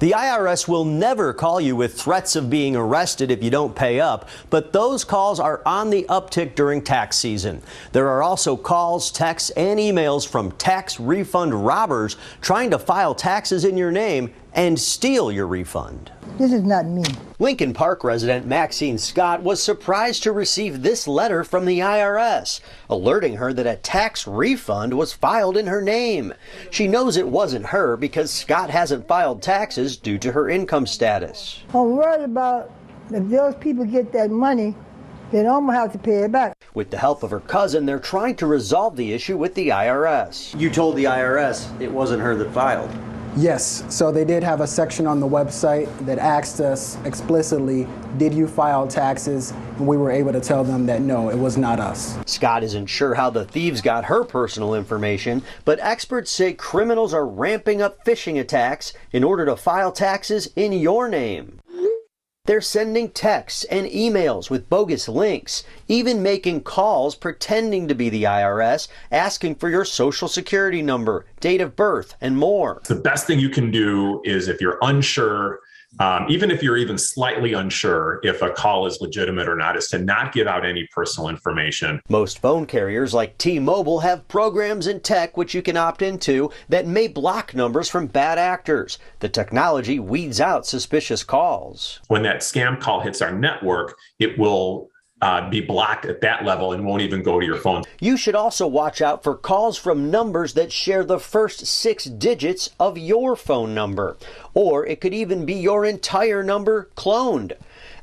The IRS will never call you with threats of being arrested if you don't pay up, but those calls are on the uptick during tax season. There are also calls, texts, and emails from tax refund robbers trying to file taxes in your name and steal your refund. This is not me. Lincoln Park resident Maxine Scott was surprised to receive this letter from the IRS, alerting her that a tax refund was filed in her name. She knows it wasn't her because Scott hasn't filed taxes due to her income status. I'm worried about if those people get that money, then I'm going to have to pay it back. With the help of her cousin, they're trying to resolve the issue with the IRS. You told the IRS it wasn't her that filed. Yes, so they did have a section on the website that asked us explicitly, did you file taxes? And we were able to tell them that no, it was not us. Scott isn't sure how the thieves got her personal information, but experts say criminals are ramping up phishing attacks in order to file taxes in your name. They're sending texts and emails with bogus links, even making calls pretending to be the IRS, asking for your social security number, date of birth, and more. The best thing you can do is, if you're unsure, even if you're even slightly unsure if a call is legitimate or not, is to not give out any personal information. Most phone carriers like T-Mobile have programs and tech which you can opt into that may block numbers from bad actors. The technology weeds out suspicious calls. When that scam call hits our network, it will be blocked at that level and won't even go to your phone. You should also watch out for calls from numbers that share the first 6 digits of your phone number, or it could even be your entire number cloned.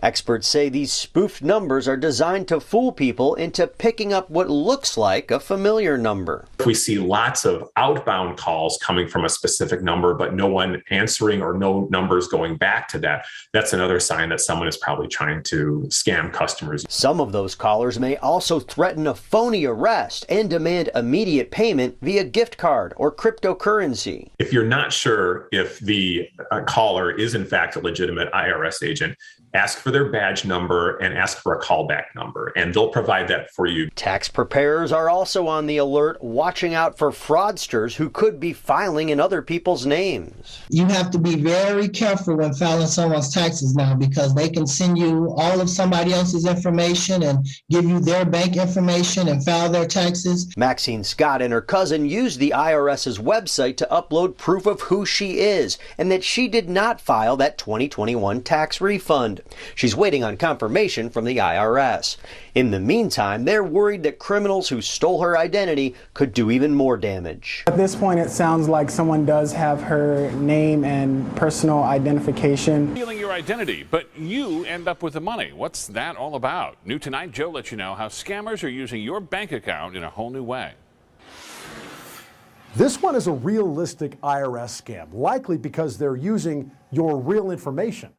Experts say these spoofed numbers are designed to fool people into picking up what looks like a familiar number. If we see lots of outbound calls coming from a specific number, but no one answering or no numbers going back to that, that's another sign that someone is probably trying to scam customers. Some of those callers may also threaten a phony arrest and demand immediate payment via gift card or cryptocurrency. If you're not sure if the caller is in fact a legitimate IRS agent, ask for their badge number and ask for a callback number, and they'll provide that for you. Tax preparers are also on the alert, watching out for fraudsters who could be filing in other people's names. You have to be very careful when filing someone's taxes now, because they can send you all of somebody else's information and give you their bank information and file their taxes. Maxine Scott and her cousin used the IRS's website to upload proof of who she is and that she did not file that 2021 tax refund. She's waiting on confirmation from the IRS. In the meantime, they're worried that criminals who stole her identity could do even more damage. At this point, it sounds like someone does have her name and personal identification. Stealing your identity, but you end up with the money. What's that all about? New tonight, Joe lets you know how scammers are using your bank account in a whole new way. This one is a realistic IRS scam, likely because they're using your real information.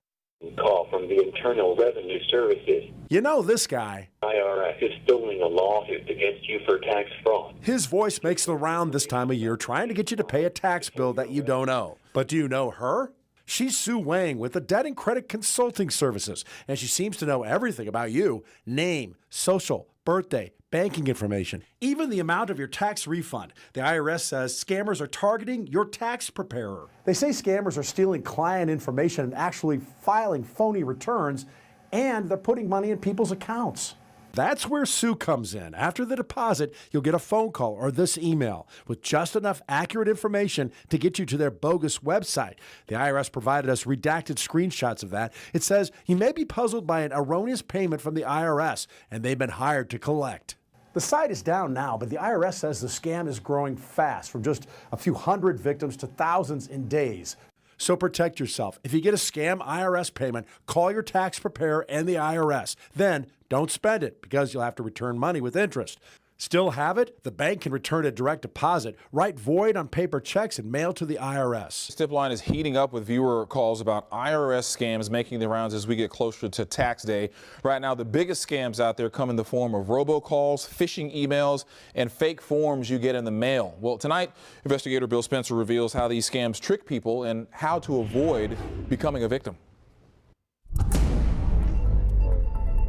Call from the Internal Revenue Services. You know this guy. IRS is filing a lawsuit against you for tax fraud. His voice makes the round this time of year, trying to get you to pay a tax bill that you don't owe. But do you know her? She's Sue Wang with the Debt and Credit Consulting Services, and she seems to know everything about you: name, social, birthday, banking information, even the amount of your tax refund. The IRS says scammers are targeting your tax preparer. They say scammers are stealing client information and actually filing phony returns, and they're putting money in people's accounts. That's where Sue comes in. After the deposit, you'll get a phone call or this email with just enough accurate information to get you to their bogus website. The IRS provided us redacted screenshots of that. It says you may be puzzled by an erroneous payment from the IRS, and they've been hired to collect. The site is down now, but the IRS says the scam is growing fast, from just a few hundred victims to thousands in days. So protect yourself. If you get a scam IRS payment, call your tax preparer and the IRS. Then don't spend it, because you'll have to return money with interest. Still have it? The bank can return a direct deposit, write void on paper checks, and mail to the IRS. Tip line is heating up with viewer calls about IRS scams making the rounds as we get closer to tax day. Right now, the biggest scams out there come in the form of robocalls, phishing emails, and fake forms you get in the mail. Well, tonight, investigator Bill Spencer reveals how these scams trick people and how to avoid becoming a victim.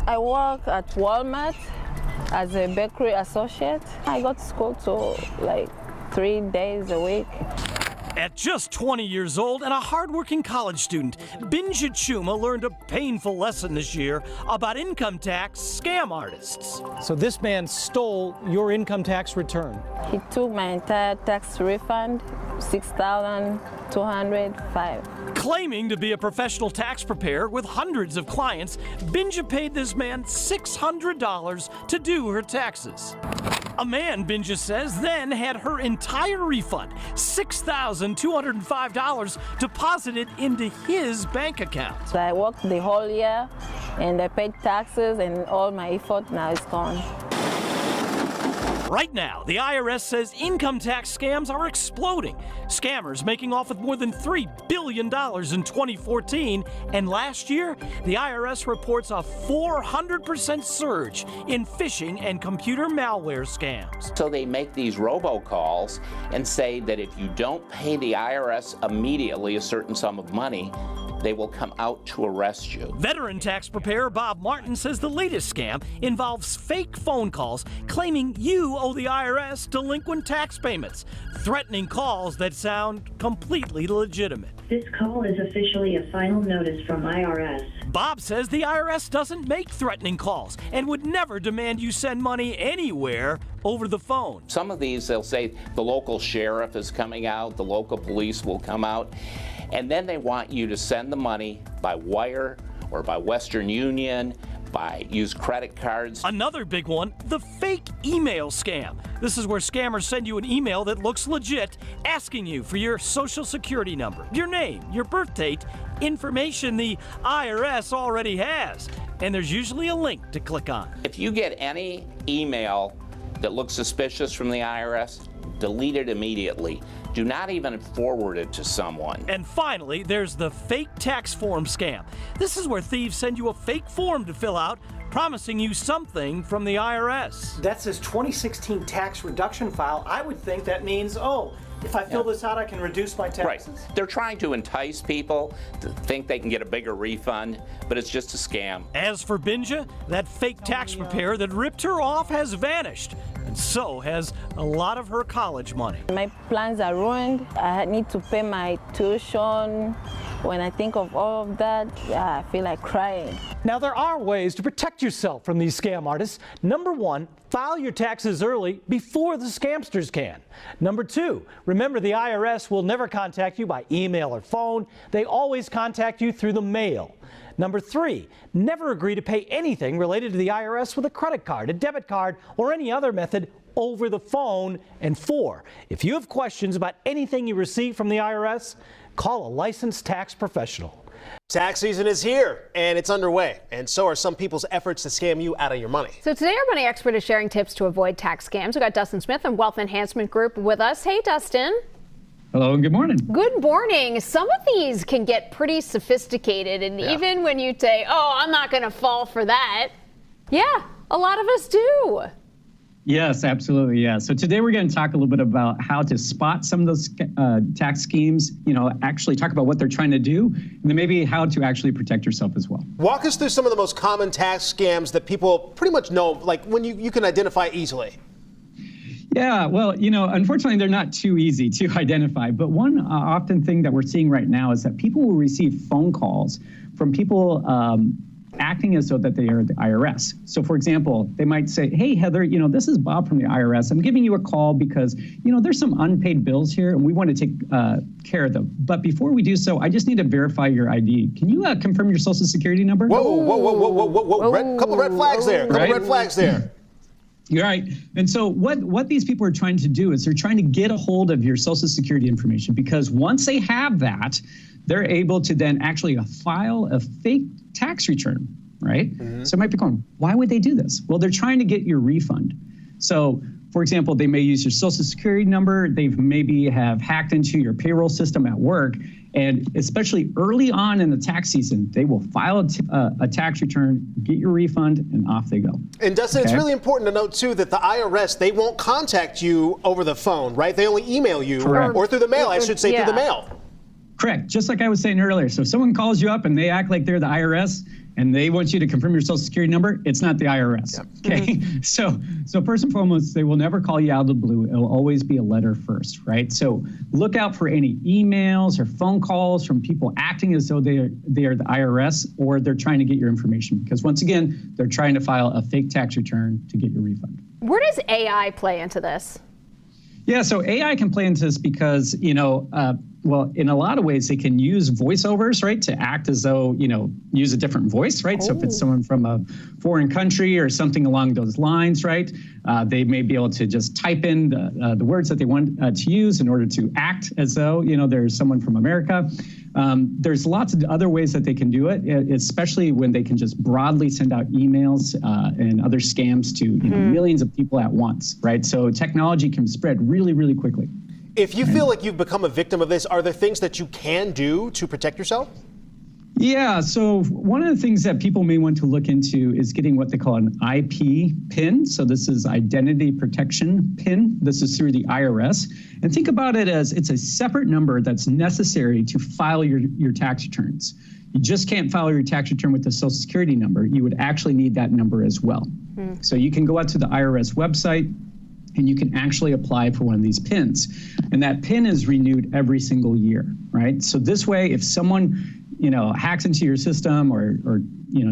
I work at Walmart as a bakery associate. I go to school to like 3 days a week. At just 20 years old and a hardworking college student, Binja Chuma learned a painful lesson this year about income tax scam artists. So this man stole your income tax return. He took my entire tax refund, $6,205. Claiming to be a professional tax preparer with hundreds of clients, Binja paid this man $600 to do her taxes. A man, Binja says, then had her entire refund, $6,205, deposited into his bank account. So I worked the whole year and I paid taxes and all my effort now is gone. Right now, the IRS says income tax scams are exploding. Scammers making off with more than $3 billion in 2014. And last year, the IRS reports a 400% surge in phishing and computer malware scams. So they make these robocalls and say that if you don't pay the IRS immediately a certain sum of money, they will come out to arrest you. Veteran tax preparer Bob Martin says the latest scam involves fake phone calls claiming you owe the IRS delinquent tax payments, threatening calls that sound completely legitimate. This call is officially a final notice from IRS. Bob says the IRS doesn't make threatening calls and would never demand you send money anywhere over the phone. Some of these, they'll say the local sheriff is coming out, the local police will come out, and then they want you to send the money by wire or by Western Union, use credit cards. Another big one, the fake email scam. This is where scammers send you an email that looks legit, asking you for your social security number, your name, your birth date, information the IRS already has. And there's usually a link to click on. If you get any email that looks suspicious from the IRS, delete it immediately. Do not even forward it to someone. And finally, there's the fake tax form scam. This is where thieves send you a fake form to fill out, promising you something from the IRS. That's his 2016 tax reduction file. I would think that means, oh, if I fill this out, I can reduce my taxes. Right. They're trying to entice people to think they can get a bigger refund, but it's just a scam. As for Binja, that fake tax preparer that ripped her off has vanished. And so has a lot of her college money. My plans are ruined. I need to pay my tuition. When I think of all of that, I feel like crying. Now, there are ways to protect yourself from these scam artists. Number one, file your taxes early before the scamsters can. Number two, remember the IRS will never contact you by email or phone. They always contact you through the mail. Number three, never agree to pay anything related to the IRS with a credit card, a debit card, or any other method over the phone. And four, if you have questions about anything you receive from the IRS, call a licensed tax professional. Tax season is here, and it's underway, and so are some people's efforts to scam you out of your money. So today our money expert is sharing tips to avoid tax scams. We've got Dustin Smith from Wealth Enhancement Group with us. Hey, Dustin. Hello and good morning. Good morning. Some of these can get pretty sophisticated, and even when you say, oh, I'm not going to fall for that, yeah, a lot of us do. Yes, absolutely. Yeah. So today we're going to talk a little bit about how to spot some of those tax schemes, actually talk about what they're trying to do, and then maybe how to actually protect yourself as well. Walk us through some of the most common tax scams that people pretty much know, like when you can identify easily. Yeah, well, unfortunately, they're not too easy to identify. But one often thing that we're seeing right now is that people will receive phone calls from people acting as though that they are the IRS. So, for example, they might say, hey, Heather, this is Bob from the IRS. I'm giving you a call because, there's some unpaid bills here and we want to take care of them. But before we do so, I just need to verify your ID. Can you confirm your social security number? Whoa. Couple red flags there. Red flags there. You're right. And so what these people are trying to do is they're trying to get a hold of your social security information, because once they have that, they're able to then actually file a fake tax return, right? Mm-hmm. So it might be going, why would they do this? Well, they're trying to get your refund. So, for example, they may use your social security number. They maybe have hacked into your payroll system at work. And especially early on in the tax season, they will file a tax return, get your refund, and off they go. And Dustin, It's really important to note, too, that the IRS, they won't contact you over the phone, right? They only email you, or through the mail, I should say, through the mail. Correct. Just like I was saying earlier. So if someone calls you up and they act like they're the IRS and they want you to confirm your social security number, it's not the IRS. Yep. Okay. Mm-hmm. So first and foremost, they will never call you out of the blue. It'll always be a letter first, right? So look out for any emails or phone calls from people acting as though they are the IRS, or they're trying to get your information, because once again, they're trying to file a fake tax return to get your refund. Where does AI play into this? Yeah, so AI can play into this because, well, in a lot of ways, they can use voiceovers, right, to act as though, use a different voice, right? Oh. So if it's someone from a foreign country or something along those lines, right, they may be able to just type in the words that they want to use in order to act as though, there's someone from America. There's lots of other ways that they can do it, especially when they can just broadly send out emails and other scams to millions of people at once, right? So technology can spread really, really quickly. If you feel like you've become a victim of this, are there things that you can do to protect yourself? Yeah, so one of the things that people may want to look into is getting what they call an IP PIN. So this is Identity Protection PIN. This is through the IRS. And think about it as it's a separate number that's necessary to file your tax returns. You just can't file your tax return with the Social Security number. You would actually need that number as well. So you can go out to the IRS website and you can actually apply for one of these PINs. And that PIN is renewed every single year, right? So this way, if someone hacks into your system or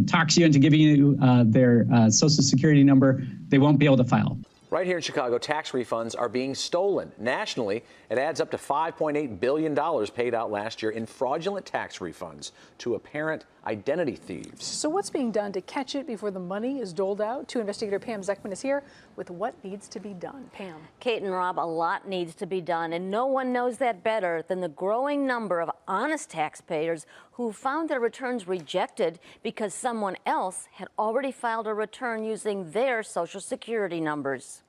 talks you into giving you their Social Security number, they won't be able to file. Right here in Chicago, tax refunds are being stolen. Nationally, it adds up to $5.8 billion paid out last year in fraudulent tax refunds to apparent identity thieves. So what's being done to catch it before the money is doled out? To investigator Pam Zeckman is here with what needs to be done. Pam. Kate and Rob, a lot needs to be done, and no one knows that better than the growing number of honest taxpayers who found their returns rejected because someone else had already filed a return using their Social Security numbers.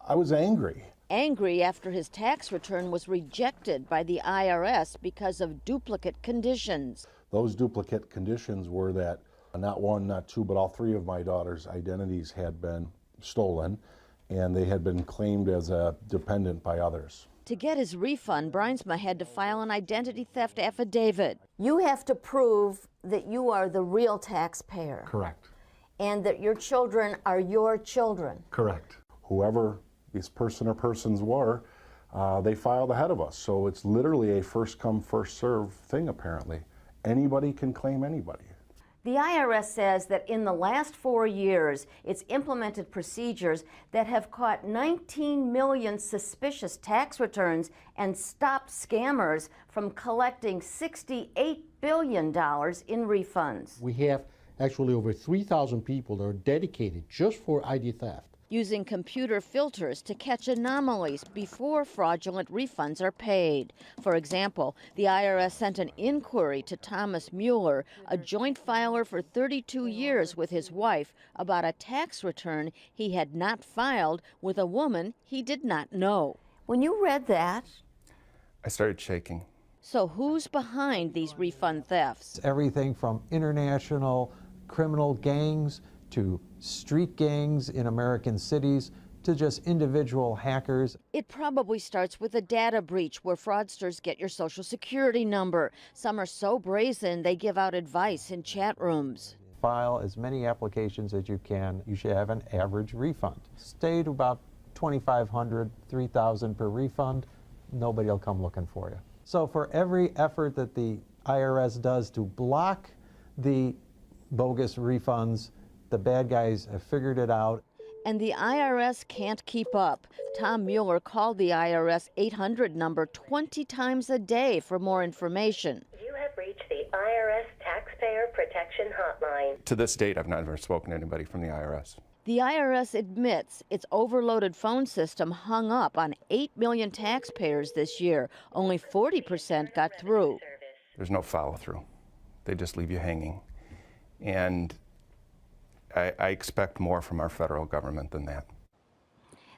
I was angry. Angry after his tax return was rejected by the IRS because of duplicate conditions. Those duplicate conditions were that not one, not two, but all three of my daughter's identities had been stolen, and they had been claimed as a dependent by others. To get his refund, Brynsma had to file an identity theft affidavit. You have to prove that you are the real taxpayer. Correct. And that your children are your children. Correct. Whoever this person or persons were, they filed ahead of us. So it's literally a first come, first serve thing, apparently. Anybody can claim anybody. The IRS says that in the last 4 years, it's implemented procedures that have caught 19 million suspicious tax returns and stopped scammers from collecting $68 billion in refunds. We have actually over 3,000 people that are dedicated just for ID theft. Using computer filters to catch anomalies before fraudulent refunds are paid. For example, the IRS sent an inquiry to Thomas Mueller, a joint filer for 32 years with his wife, about a tax return he had not filed with a woman he did not know. When you read that, I started shaking. So who's behind these refund thefts? Everything from international criminal gangs to street gangs in American cities, to just individual hackers. It probably starts with a data breach where fraudsters get your Social Security number. Some are so brazen they give out advice in chat rooms. File as many applications as you can. You should have an average refund. Stay to about $2,500, $3,000 per refund. Nobody will come looking for you. So for every effort that the IRS does to block the bogus refunds, the bad guys have figured it out. And the IRS can't keep up. Tom Mueller called the IRS 800 number 20 times a day for more information. You have reached the IRS Taxpayer Protection Hotline. To this date, I've never spoken to anybody from the IRS. The IRS admits its overloaded phone system hung up on 8 million taxpayers this year. Only 40% got through. There's no follow-through. They just leave you hanging. And I expect more from our federal government than that.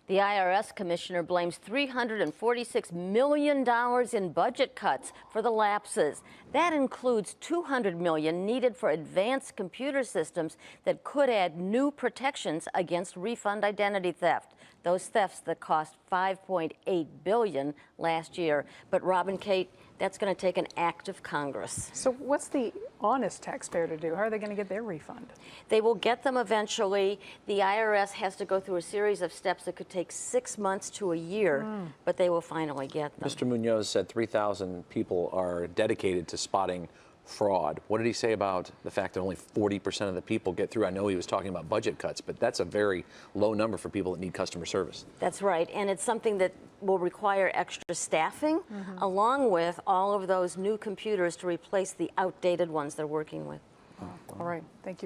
The IRS commissioner blames $346 million in budget cuts for the lapses. That includes $200 million needed for advanced computer systems that could add new protections against refund identity theft. Those thefts that cost $5.8 billion last year. But Rob and Kate, that's going to take an act of Congress. So what's the honest taxpayer to do? How are they going to get their refund? They will get them eventually. The IRS has to go through a series of steps that could take 6 months to a year, but they will finally get them. Mr. Munoz said 3,000 people are dedicated to spotting fraud. What did he say about the fact that only 40% of the people get through? I know he was talking about budget cuts, but that's a very low number for people that need customer service. That's right, and it's something that will require extra staffing, along with all of those new computers to replace the outdated ones they're working with. All right, thank you.